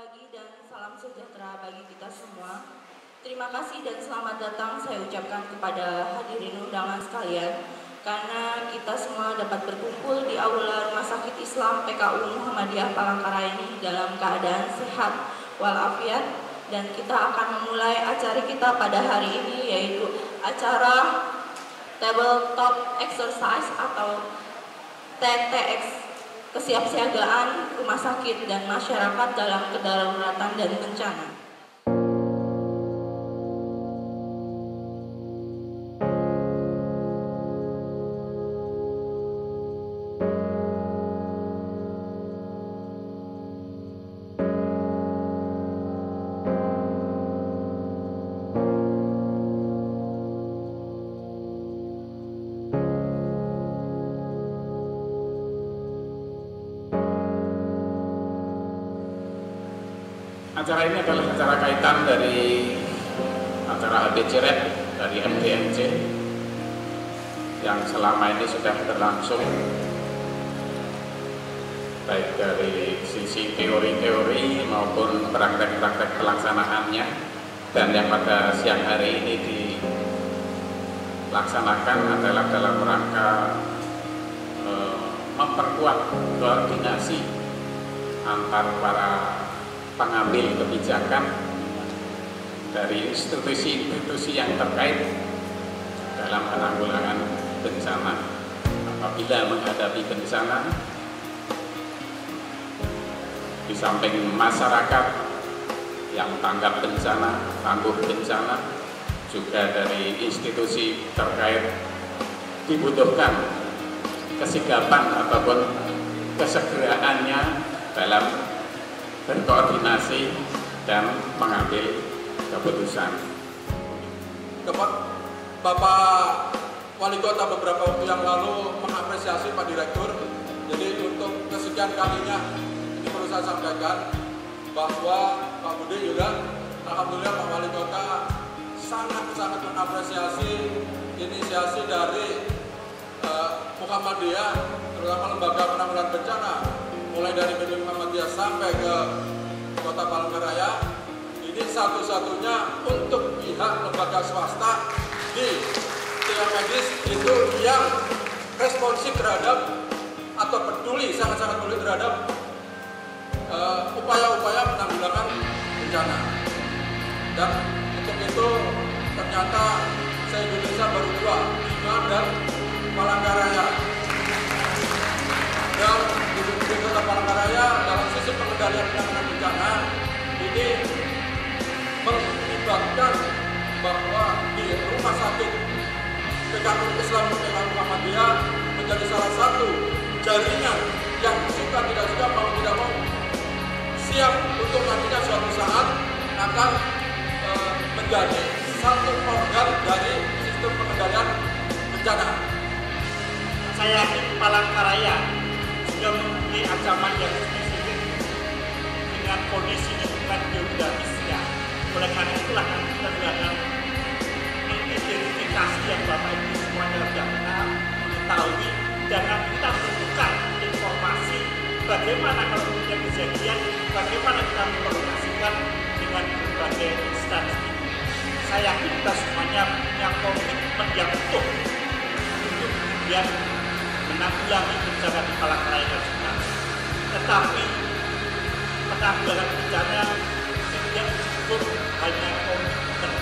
pagi dan salam sejahtera bagi kita semua. Terima kasih dan selamat datang saya ucapkan kepada hadirin undangan sekalian, karena kita semua dapat berkumpul di aula Rumah Sakit Islam PKU Muhammadiyah Palangkaraya ini dalam keadaan sehat walafiat, dan kita akan memulai acara kita pada hari ini, yaitu acara tabletop exercise atau TTX, kesiapsiagaan rumah sakit dan masyarakat dalam kedaruratan dan bencana. Acara ini adalah acara kaitan dari acara ABCRED dari MDMC yang selama ini sudah berlangsung, baik dari sisi teori-teori maupun praktek-praktek pelaksanaannya, dan yang pada siang hari ini dilaksanakan adalah dalam rangka memperkuat koordinasi antar para pengambil kebijakan dari institusi-institusi yang terkait dalam penanggulangan bencana. Apabila menghadapi bencana, di samping masyarakat yang tanggap bencana, tangguh bencana, juga dari institusi terkait dibutuhkan kesigapan ataupun kesegeraannya dalam berkoordinasi dan mengambil keputusan. Bapak Wali Kota beberapa waktu yang lalu mengapresiasi Pak Direktur. Jadi untuk kesekian kalinya ini perlu saya sampaikan bahwa Pak Budi juga, alhamdulillah Pak Wali Kota sangat mengapresiasi inisiasi dari Muhammadiyah, terutama Lembaga Penanggulangan Bencana, mulai dari gedung Muhammadiyah sampai ke Kota Palangkaraya. Ini satu-satunya untuk pihak lembaga swasta di tiap medis itu yang responsif terhadap atau peduli, sangat-sangat peduli terhadap upaya-upaya penanggulangan bencana. Dan untuk itu ternyata se-Indonesia baru 2, Bima dan Palangkaraya. Dan di Kota Palangkaraya dalam sisi pengendalian penanganan bencana ini melibatkan bahwa di rumah sakit PKU Islam PKU Muhammadiyah menjadi salah satu jaringan yang suka tidak suka, mau tidak mau siap untuk nantinya suatu saat akan menjadi satu organ dari sistem pengendalian bencana. Saya yakin Palangkaraya sudah memiliki ancaman yang spesifik dengan kondisi lingkungan geografisnya. Oleh karena itulah kita akan mengidentifikasi yang Bapak Ibu semuanya sudah mengetahui, dan kita menentukan informasi bagaimana kalau kemudian kejadian, bagaimana kita mengkoordinasikan dengan berbagai instansi. Saya yakin kita semuanya punya komitmen yang utuh untuk kemudian menanggulangi bencana di Palangkaraya dan sekitarnya. Tetapi penanggulangan bencana tidak cukup hanya komitmen,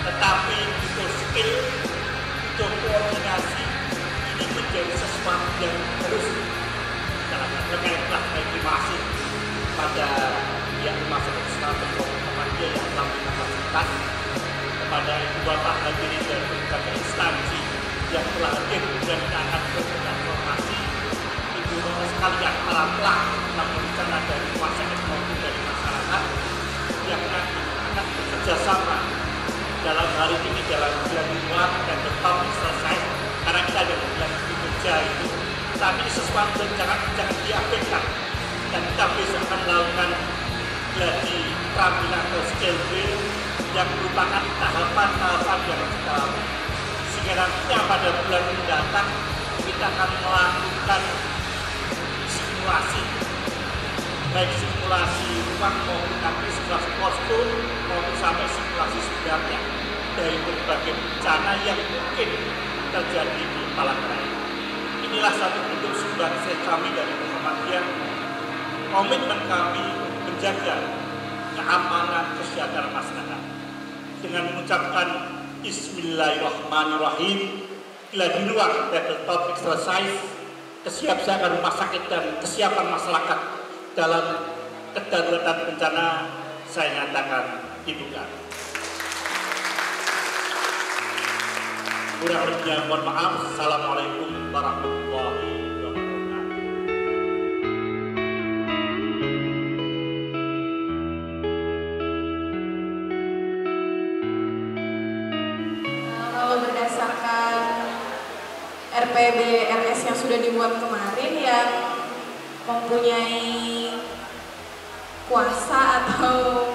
tetapi itu skill, itu koordinasi. Ini menjadi sesuatu yang terus dalam itulah terima kasih pada pihak Rumah Sakit Islam Muhammadiyah yang telah memberikan fasilitas, kepada Ibu Bapak hadirin dari berbagai instansi yang telah hadir dan akan memberikan informasi, Ibu Bapak sekalian para pelaku dalam bencana dari rumah sakit maupun dari masyarakat yang akan bekerjasama dalam hari ini dalam bulan Maret dan tetap selesai, karena kita ada bulan kerja itu, tapi sesuatu jangan diabaikan, dan kita besok akan melakukan gladi keterampilan atau skill build yang merupakan tahapan-tahapan yang kita lalui. Sehingga nantinya pada bulan mendatang kita akan melakukan simulasi, baik simulasi pengumuman maupun nanti simulasi posko maupun sampai simulasi sebenarnya dari berbagai bencana yang mungkin terjadi di Palangkaraya. Inilah satu bentuk sumbangsih kami dari Muhammadiyah, komitmen kami menjaga keamanan kesejahteraan masyarakat dengan mengucapkan Bismillahirrahmanirrahim. Gladi luar tabletop exercise, kesiapsiagaan rumah sakit dan kesiapan masyarakat dalam kedaruratan bencana saya nyatakan dibuka. Kurang lebihnya mohon maaf. Assalamualaikum warahmatullahi wabarakatuh. Kalau berdasarkan RPB RS yang sudah dibuat kemarin yang mempunyai kuasa atau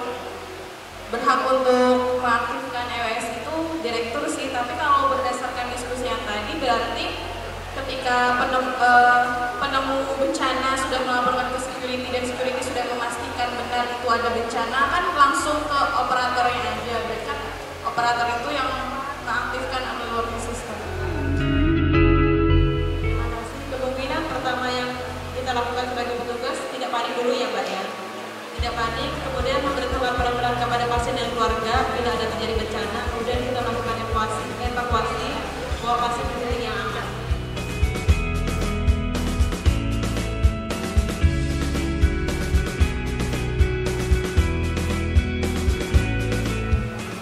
berhak untuk mengaktifkan EWS itu direktur sih, tapi kalau berdasarkan diskusi yang tadi berarti ketika penemu bencana sudah melaporkan ke security dan security sudah memastikan benar itu ada bencana, kan langsung ke operatornya aja, berarti kan operator itu yang mengaktifkan ambil warning system. Terima kasih. Kemungkinan pertama yang kita lakukan sebagai petugas tidak panik dulu ya Mbak ya. Tidak panik, kemudian memberikan laporan kepada pasien dan keluarga bila ada terjadi bencana, kemudian kita lakukan evakuasi bawa pasien ke titik yang aman.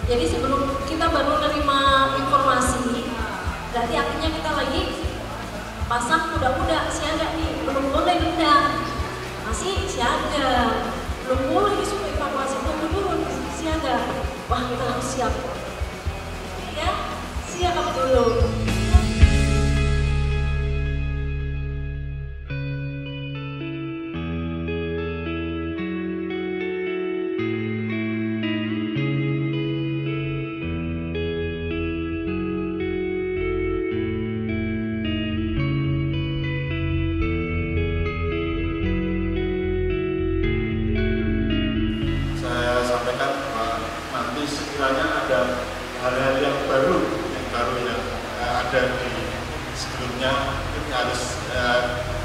Jadi sebelum kita baru menerima informasi, berarti artinya kita lagi pasang kuda-kuda siaga nih, belum boleh pindah, masih siaga. Belum boleh disuruh evakuasi, turun siaga. Wah, kita harus siap. Ya, siap dulu. Sekiranya ada hal-hal yang baru yang ada di sebelumnya, itu harus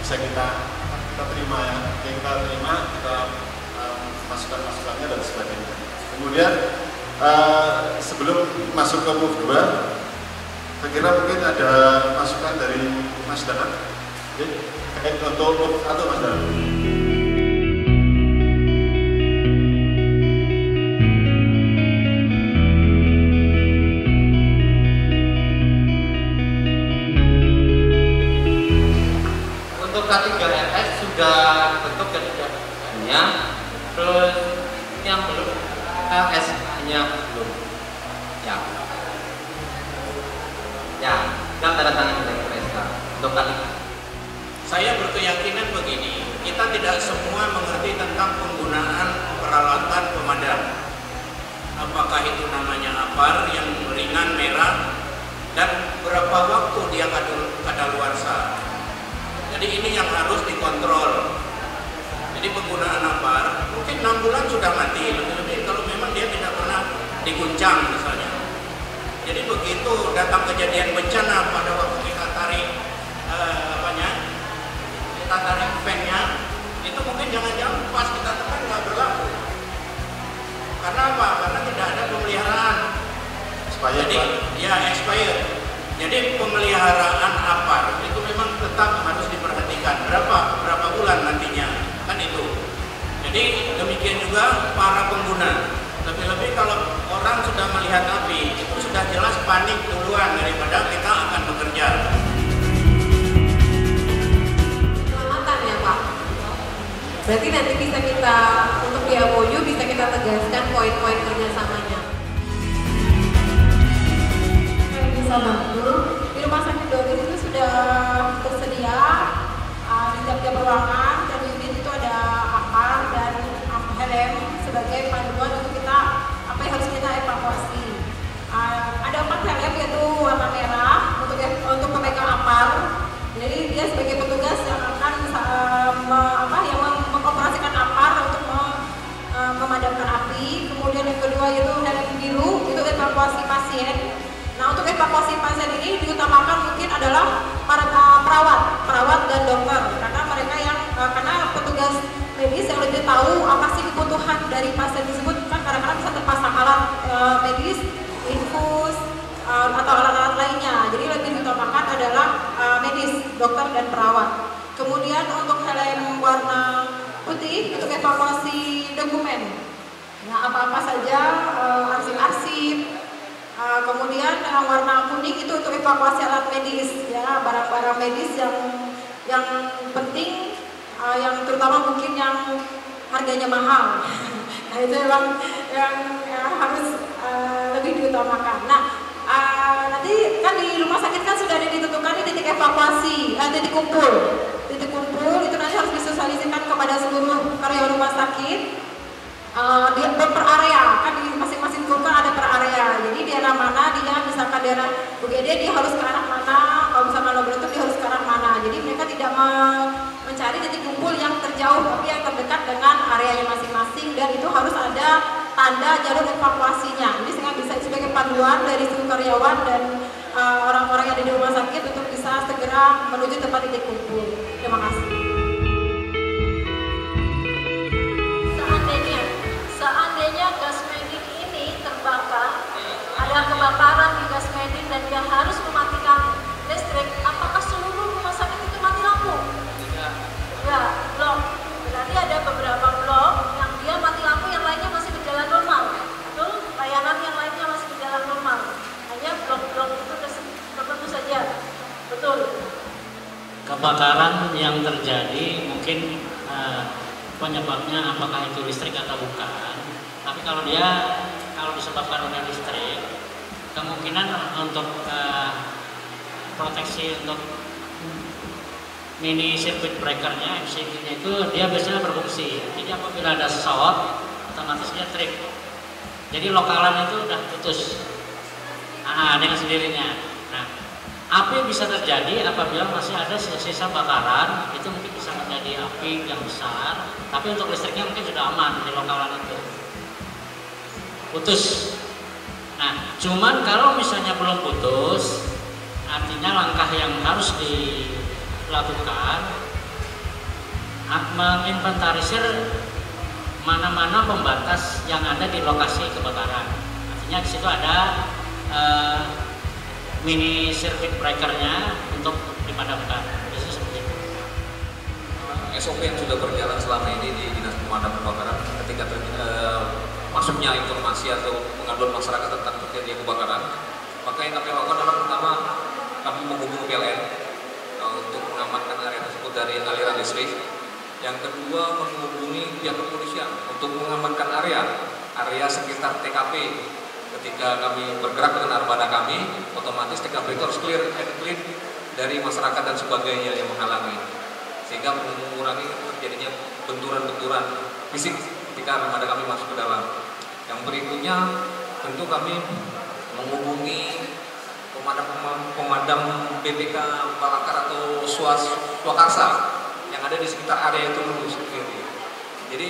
bisa kita terima ya, kita terima, kita masukan-masukannya dan sebagainya. Kemudian sebelum masuk ke move 2, saya kira mungkin ada masukan dari Mas Danang. Untuk move 1 Mas Danang. K3RS sudah bentuk kebijakannya, terus yang belum KS-nya belum. Ya, kita tanda tangan direktur SK untuk kali. Saya berkeyakinan begini, kita tidak semua mengerti tentang penggunaan peralatan pemadam. Apakah itu namanya APAR yang ringan merah dan berapa waktu dia kadaluarsa. Jadi ini yang harus dikontrol. Jadi penggunaan APAR mungkin 6 bulan sudah mati, lebih-lebih kalau memang dia tidak pernah diguncang misalnya. Jadi begitu datang kejadian bencana pada waktu kita tarik kita tarik fan-nya, itu mungkin jangan-jangan pas kita tekan nggak berlaku. Karena apa? Karena tidak ada pemeliharaan. Jadi ya expired. Jadi pemeliharaan APAR itu memang tetap harus diperhatikan berapa bulan nantinya, kan itu. Jadi demikian juga para pengguna. Lebih-lebih kalau orang sudah melihat api, itu sudah jelas panik duluan daripada kita akan bekerja. Keselamatan ya Pak. Berarti nanti bisa kita untuk di MOU bisa kita tegaskan poin-poin kerjasamanya. Bisa bantu. Di rumah sakit Doris itu sudah tersedia di tiap ruangan dan unit itu ada APAR dan helm sebagai panduan untuk kita apa yang harus kita evakuasi. Ada 4 helm yaitu warna merah untuk pemegang APAR. Jadi dia sebagai petugas yang akan yang mengoperasikan APAR untuk kedua itu helm biru, itu evakuasi pasien. Nah, untuk evakuasi pasien ini diutamakan mungkin adalah para perawat dan dokter, karena mereka yang karena petugas medis yang lebih tahu apa sih kebutuhan dari pasien tersebut. Kan kadang-kadang bisa terpasang alat medis, infus atau alat-alat lainnya. Jadi lebih diutamakan adalah medis, dokter dan perawat. Kemudian untuk helm warna putih untuk evakuasi dokumen. Nah, apa-apa saja arsip-arsip. Kemudian yang warna kuning itu untuk evakuasi alat medis, ya, barang-barang medis yang penting, yang terutama mungkin yang harganya mahal. Nah, itu yang harus lebih diutamakan. Nah, nanti kan di rumah sakit kan sudah ada ditentukan di titik evakuasi, titik kumpul itu nanti harus disosialisasikan kepada seluruh karyawan rumah sakit. Dia per area, kan di masing-masing kumpul ada per area. Jadi daerah mana dia, misalkan daerah UGD dia harus ke arah mana, kalau misalkan laboratorium dia harus ke arah mana. Jadi mereka tidak mencari titik kumpul yang terjauh, tapi yang terdekat dengan areanya masing-masing, dan itu harus ada tanda jalur evakuasinya. Jadi sehingga bisa sebagai panduan dari seluruh karyawan dan orang-orang yang ada di rumah sakit untuk bisa segera menuju tempat titik kumpul. Terima kasih. Seandainya gas medin ini terbakar, ada kebakaran di gas medin dan dia harus mematikan listrik, apakah seluruh rumah sakit itu mati lampu? Ya, blok. Berarti ada beberapa blok yang dia mati lampu, yang lainnya masih berjalan normal. Betul? Layanan yang lainnya masih berjalan normal. Hanya blok-blok itu tertentu saja. Betul. Kebakaran yang terjadi mungkin penyebabnya apakah itu listrik atau bukan, tapi kalau disebabkan oleh listrik, kemungkinan untuk proteksi untuk mini circuit breakernya, MCB-nya itu dia biasanya berfungsi. Jadi apabila ada short, otomatis dia trip. Jadi lokalan itu udah putus dengan sendirinya. Nah, api bisa terjadi apabila masih ada sisa-sisa bakaran, itu mungkin bisa menjadi api yang besar, tapi untuk listriknya mungkin sudah aman di lokalan itu. Putus. Nah, cuman kalau misalnya belum putus, artinya langkah yang harus dilakukan menginventarisir mana-mana pembatas yang ada di lokasi kebakaran. Artinya di situ ada mini circuit breakernya untuk dipadamkan. Biasanya seperti itu. SOP yang sudah berjalan selama ini di Dinas Pemadam Kebakaran ketika masuknya informasi atau pengaduan masyarakat tentang terjadinya kebakaran, maka yang kami lakukan adalah pertama kami menghubungi PLN untuk mengamankan area tersebut dari aliran listrik. Yang kedua menghubungi pihak kepolisian untuk mengamankan area sekitar TKP. Ketika kami bergerak dengan armada kami, otomatis TKP itu harus clear and clean dari masyarakat dan sebagainya yang menghalangi, sehingga mengurangi terjadinya benturan-benturan fisik ketika armada kami masuk ke dalam. Yang berikutnya tentu kami menghubungi pemadam BPK Balakar atau Swakarsa yang ada di sekitar area itu sendiri. Jadi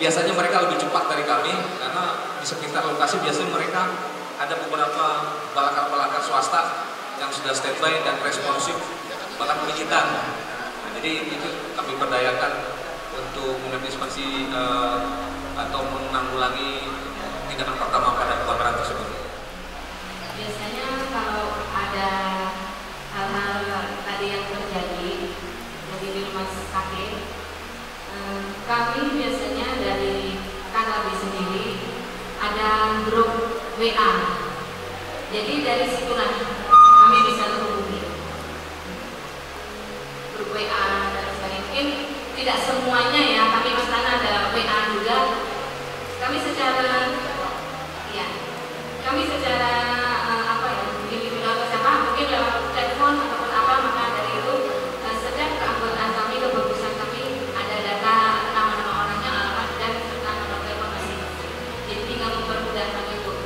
biasanya mereka lebih cepat dari kami karena di sekitar lokasi biasanya mereka ada beberapa balakar-balakar swasta yang sudah standby dan responsif bahkan militan. Nah, jadi itu kami berdayakan untuk mengantisipasi atau menanggulangi tindakan pertama pada kebakaran tersebut. Biasanya kalau ada hal-hal tadi yang terjadi di rumah sakit, kami biasanya dari KKB sendiri ada grup WA. Jadi dari situlah kami bisa terhubungi. Grup WA dan sebagainya. Mungkin tidak semuanya ya, tapi di sana ada WA juga. Kami secara individual bersama, mungkin lewat telepon ataupun apa, maka dari itu setiap keanggotaan kami, kebagusan kami ada data nama-nama orangnya, alamat dan serta nomor telepon masing-masing. Jadi tinggal mempermudah kami untuk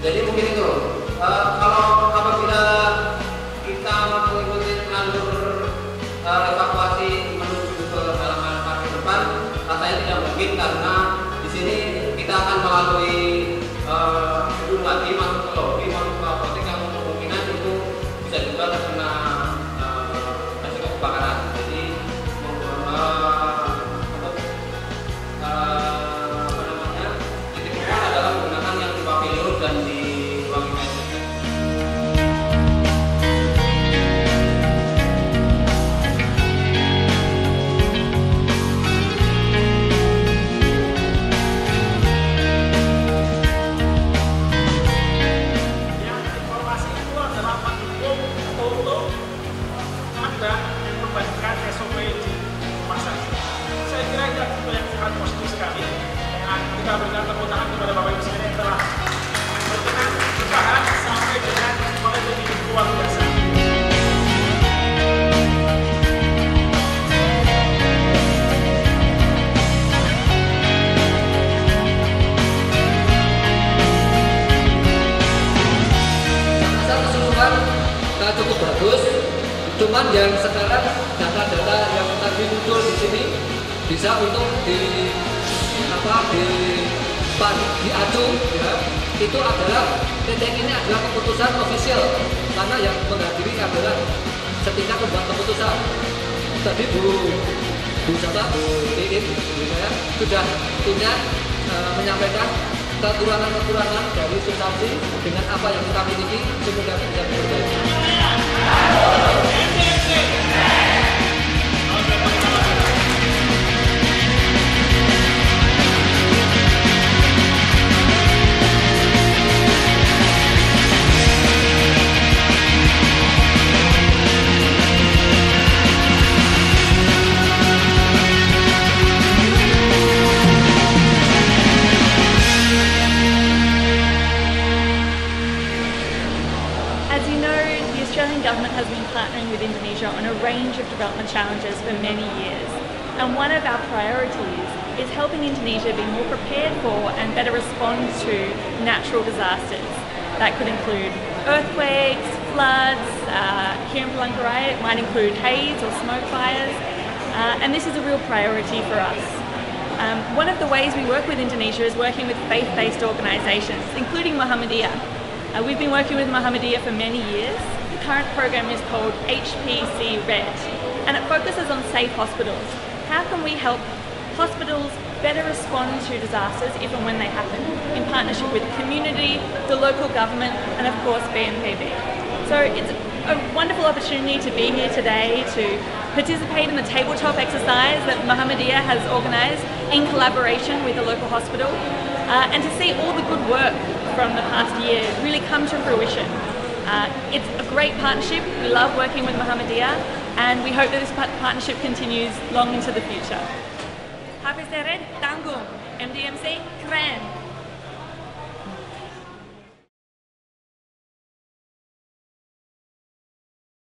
Jadi mungkin itu kalau apabila kita mengikuti alur evakuasi menuju ke halaman parkir depan, rasanya tidak mungkin karena di sini kita akan melalui gedung lagi, masuk ke lobi, masuk ke apotek yang kemungkinan itu bisa juga terkena resiko kebakaran. Jadi titik kumpul adalah menggunakan yang di pavilion dan di ruang ibadah. Informasi itu adalah pendukung untuk Anda yang membagikan SOP di rumah sakit. Saya kira itu adalah yang sangat positif sekali. Dan kita berikan tepuk tangan kepada Bapak Ibu sekalian yang telah berkenan berusaha sampai dengan menjadi luar biasa. Keseluruhan cukup bagus, cuman yang sekarang data-data yang tadi muncul di sini bisa untuk diacu ya. Itu adalah titik ini adalah keputusan ofisial karena yang menghadiri adalah setingkat pembuat keputusan. Tadi Bu Iin sudah punya menyampaikan kekurangan-kekurangan dari substansi dengan apa yang kita miliki, semoga bisa diperbaiki. As you know, the Australian government has been partnering with Indonesia on a range of development challenges for many years. And one of our priorities is helping Indonesia be more prepared for and better respond to natural disasters. That could include earthquakes, floods, here in Palangkaraya it might include haze or smoke fires. And this is a real priority for us. One of the ways we work with Indonesia is working with faith-based organisations, including Muhammadiyah. We've been working with Muhammadiyah for many years. The current program is called HPC Red, and it focuses on safe hospitals. How can we help hospitals better respond to disasters if and when they happen, in partnership with the community, the local government, and of course BNPB. So it's a wonderful opportunity to be here today to participate in the tabletop exercise that Muhammadiyah has organised in collaboration with the local hospital, and to see all the good work from the past year really come to fruition. It's a great partnership. We love working with Muhammadiyah, and we hope that this partnership continues long into the future. Hafiz Red, tanggung, MDMC, keren.